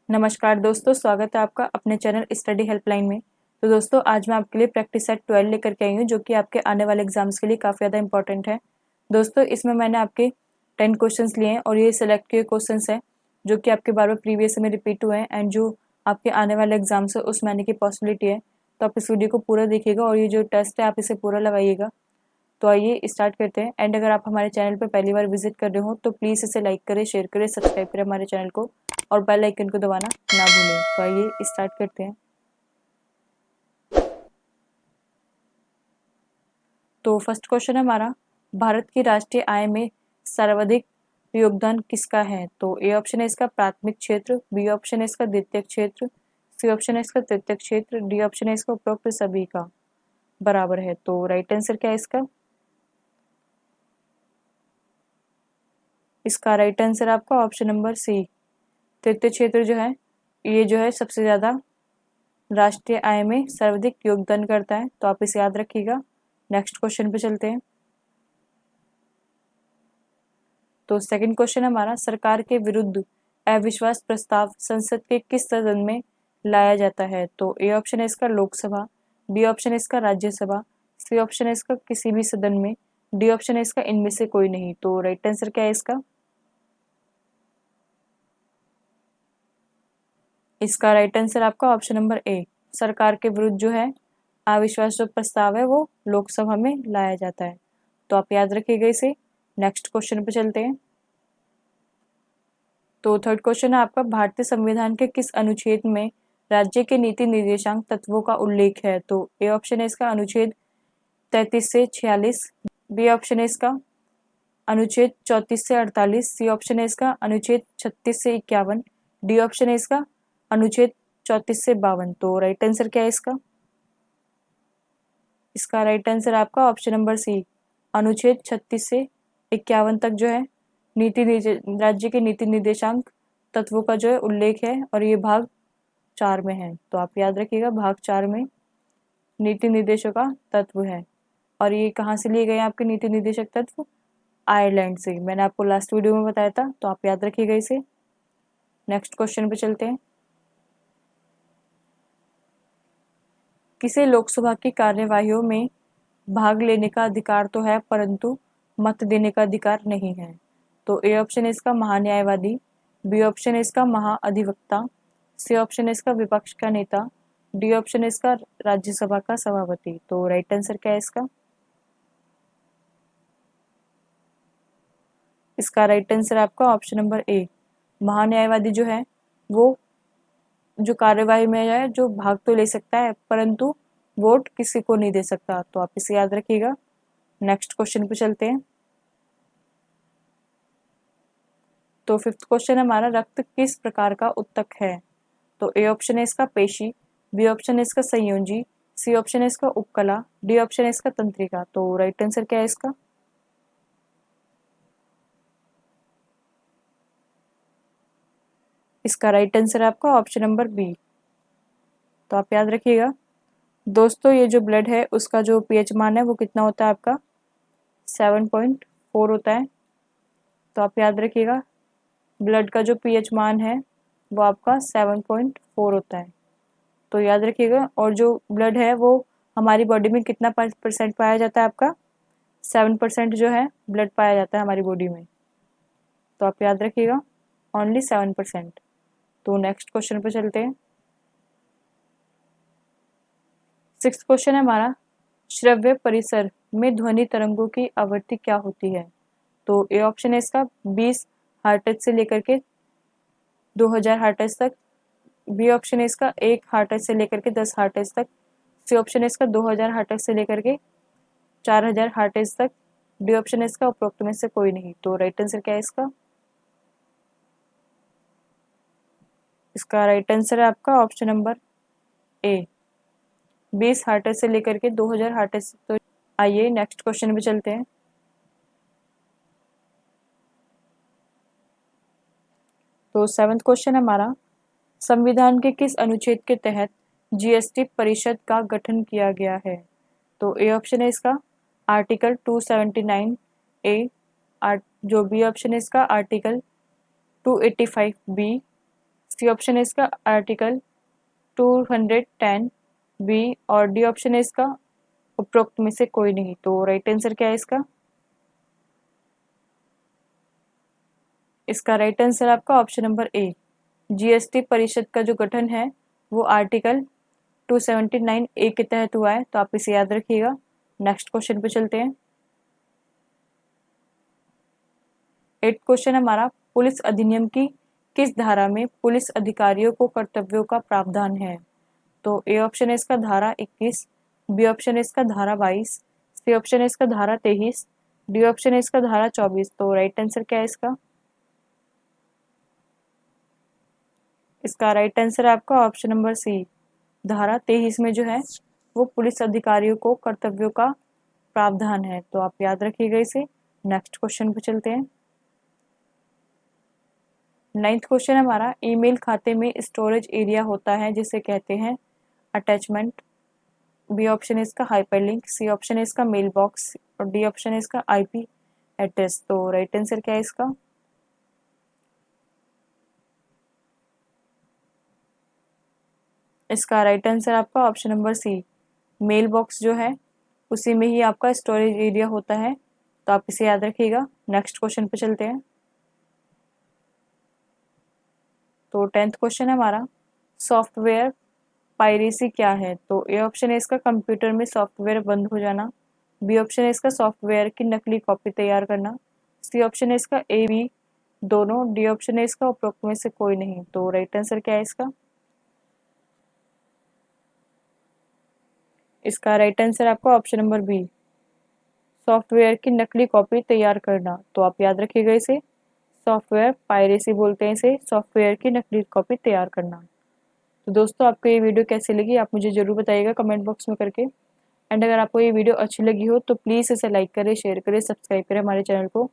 नमस्कार दोस्तों, स्वागत है आपका अपने चैनल स्टडी हेल्पलाइन में। तो दोस्तों, आज मैं आपके लिए प्रैक्टिस सेट 12 लेकर के आई हूँ, जो कि आपके आने वाले एग्जाम्स के लिए काफ़ी ज़्यादा इंपॉर्टेंट है। दोस्तों, इसमें मैंने आपके 10 क्वेश्चंस लिए हैं और ये सिलेक्ट किए क्वेश्चंस हैं जो कि आपके बार बार प्रीवियस में रिपीट हुए हैं एंड जो आपके आने वाले एग्जाम्स है उसमें आने की पॉसिबिलिटी है। तो आप इस वीडियो को पूरा देखिएगा और ये जो टेस्ट है आप इसे पूरा लगाइएगा। तो आइए स्टार्ट करते हैं। एंड अगर आप हमारे चैनल पर पहली बार विजिट कर रहे हो तो प्लीज़ इसे लाइक करें, शेयर करें, सब्सक्राइब करें हमारे चैनल को और बेल आइकन को दबाना ना भूलें। तो आइए स्टार्ट करते हैं। तो फर्स्ट क्वेश्चन है हमारा, भारत की राष्ट्रीय आय में सर्वाधिक योगदान किसका है? तो ए ऑप्शन है इसका प्राथमिक क्षेत्र, बी ऑप्शन है इसका द्वितीयक क्षेत्र, सी ऑप्शन है इसका तृतीयक क्षेत्र, डी ऑप्शन है इसका उपरोक्त सभी का बराबर है। तो राइट आंसर क्या है इसका? इसका राइट आंसर आपका ऑप्शन नंबर सी, तृतीय क्षेत्र जो है ये जो है सबसे ज़्यादा राष्ट्रीय आय में सर्वाधिक योगदान करता है। तो आप इसे याद रखिएगा। नेक्स्ट क्वेश्चन पे चलते हैं। तो सेकंड क्वेश्चन हमारा, सरकार के विरुद्ध अविश्वास प्रस्ताव संसद के किस सदन में लाया जाता है? तो ए ऑप्शन है इसका लोकसभा, बी ऑप्शन है इसका राज्यसभा, सी ऑप्शन है इसका किसी भी सदन में, डी ऑप्शन है इसका इनमें से कोई नहीं। तो राइट आंसर क्या है इसका? इसका राइट आंसर आपका ऑप्शन नंबर ए, सरकार के विरुद्ध जो है अविश्वास जो प्रस्ताव है वो लोकसभा में लाया जाता है। तो आप याद रखिएगा इसे। नेक्स्ट क्वेश्चन पे चलते हैं। तो थर्ड क्वेश्चन है आपका, भारतीय संविधान के किस अनुच्छेद में राज्य के नीति निर्देशांक तत्वों का उल्लेख है? तो ए ऑप्शन है इसका अनुच्छेद 33 से 46, बी ऑप्शन है इसका अनुच्छेद 34 से 48, सी ऑप्शन है इसका अनुच्छेद 36 से 51, डी ऑप्शन है इसका अनुच्छेद 34 से 52। तो राइट आंसर क्या है इसका? इसका राइट आंसर आपका ऑप्शन नंबर सी, अनुच्छेद 36 से 51 तक जो है राज्य के नीति निर्देशांक तत्वों का जो है उल्लेख है और ये भाग 4 में है। तो आप याद रखिएगा, भाग 4 में नीति निर्देशों का तत्व है। और ये कहाँ से लिए गए हैं आपके नीति निर्देशक तत्व? आयरलैंड से। मैंने आपको लास्ट वीडियो में बताया था, तो आप याद रखिएगा इसे। नेक्स्ट क्वेश्चन पे चलते हैं। किसे लोकसभा की कार्यवाहियों में भाग लेने का अधिकार तो है परंतु मत देने का अधिकार नहीं है? तो ए ऑप्शन है इसका महान्यायवादी, बी ऑप्शन है इसका महाअधिवक्ता, सी ऑप्शन है इसका विपक्ष का नेता, डी ऑप्शन है इसका राज्यसभा का सभापति। तो राइट आंसर क्या है इसका? इसका राइट आंसर आपका ऑप्शन नंबर ए, महान्यायवादी जो है वो जो कार्यवाही में है जो भाग तो ले सकता है परंतु वोट किसी को नहीं दे सकता। तो आप इसे याद रखिएगा। नेक्स्ट क्वेश्चन पे चलते हैं। तो फिफ्थ क्वेश्चन हमारा, रक्त किस प्रकार का उत्तक है? तो ए ऑप्शन है इसका पेशी, बी ऑप्शन है इसका संयोजी, सी ऑप्शन है इसका उपकला, डी ऑप्शन है इसका तंत्रिका। तो राइट आंसर क्या है इसका? इसका राइट आंसर आपका ऑप्शन नंबर बी। तो आप याद रखिएगा दोस्तों, ये जो ब्लड है उसका जो पीएच मान है वो कितना होता है आपका? 7.4 होता है। तो आप याद रखिएगा, ब्लड का जो पीएच मान है वो आपका 7.4 होता है। तो याद रखिएगा। और जो ब्लड है वो हमारी बॉडी में कितना परसेंट पाया जाता है आपका? 7% जो है ब्लड पाया जाता है हमारी बॉडी में। तो आप याद रखिएगा, ओनली 7%। तो नेक्स्ट क्वेश्चन पे चलते हैं। सिक्स्थ क्वेश्चन है हमारा, श्रव्य परिसर में ध्वनि तरंगों की आवृत्ति क्या होती है? तो ए ऑप्शन है इसका 20 हर्ट्ज से लेकर के 2000 हर्ट्ज तक, बी ऑप्शन है इसका 1 हर्ट्ज से लेकर के 10 हर्ट्ज तक, सी ऑप्शन है इसका 2000 हर्ट्ज से लेकर के 4000 हर्ट्ज तक, डी ऑप्शन है इसका उपरोक्त में से कोई नहीं। तो राइट आंसर क्या है इसका? इसका राइट आंसर है आपका ऑप्शन नंबर ए, 20 हर्ट्ज से लेकर के 2000 हर्ट्ज। तो आइए नेक्स्ट क्वेश्चन पे चलते हैं। तो सेवंथ क्वेश्चन है हमारा, संविधान के किस अनुच्छेद के तहत जीएसटी परिषद का गठन किया गया है? तो ए ऑप्शन है इसका आर्टिकल 279 ए, जो बी ऑप्शन है इसका आर्टिकल 285 बी, सी ऑप्शन है इसका आर्टिकल 210 बी और डी ऑप्शन है इसका उपरोक्त में से कोई नहीं। तो राइट आंसर क्या है इसका? इसका राइट आंसर आपका ऑप्शन नंबर ए, जीएसटी परिषद का जो गठन है वो आर्टिकल 279 ए के तहत हुआ है, तो आप इसे याद रखिएगा। नेक्स्ट क्वेश्चन पे चलते हैं। 8th क्वेश्चन हमारा, पुलिस अधिनियम की किस धारा में पुलिस अधिकारियों को कर्तव्यों का प्रावधान है? तो ए ऑप्शन है इसका धारा 21, बी ऑप्शन है इसका धारा 22, सी ऑप्शन है इसका धारा 23, डी ऑप्शन है इसका धारा 24। तो राइट आंसर क्या है इसका? इसका राइट आंसर है आपका ऑप्शन नंबर सी, धारा 23 में जो है वो पुलिस अधिकारियों को कर्तव्यों का प्रावधान है, तो आप याद रखिएगा इसे। नेक्स्ट क्वेश्चन पे चलते हैं। 9th क्वेश्चन हमारा, ईमेल खाते में स्टोरेज एरिया होता है जिसे कहते हैं अटैचमेंट। बी ऑप्शन है इसका हाइपरलिंक, सी ऑप्शन है इसका मेल बॉक्स और डी ऑप्शन है इसका आईपी एड्रेस। तो राइट आंसर क्या है इसका? इसका राइट आंसर आपका option number C, mail box जो है उसी में ही आपका स्टोरेज एरिया होता है, तो आप इसे याद रखिएगा। नेक्स्ट क्वेश्चन पे चलते हैं। तो 10th क्वेश्चन है हमारा, सॉफ्टवेयर पायरेसी क्या है? तो ए ऑप्शन है इसका कंप्यूटर में सॉफ्टवेयर बंद हो जाना, बी ऑप्शन है इसका सॉफ्टवेयर की नकली कॉपी तैयार करना, सी ऑप्शन है इसका ए बी दोनों, डी ऑप्शन है इसका उपरोक्त में से कोई नहीं। तो राइट आंसर क्या है इसका? इसका राइट आंसर आपका ऑप्शन नंबर बी, सॉफ्टवेयर की नकली कॉपी तैयार करना, तो आप याद रखिएगा इसे। सॉफ्टवेयर पायरेसी बोलते हैं इसे, सॉफ्टवेयर की नकली कॉपी तैयार करना। तो दोस्तों आपको ये वीडियो कैसी लगी आप मुझे ज़रूर बताइएगा कमेंट बॉक्स में करके। एंड अगर आपको ये वीडियो अच्छी लगी हो तो प्लीज़ इसे लाइक करें, शेयर करें, सब्सक्राइब करें हमारे चैनल को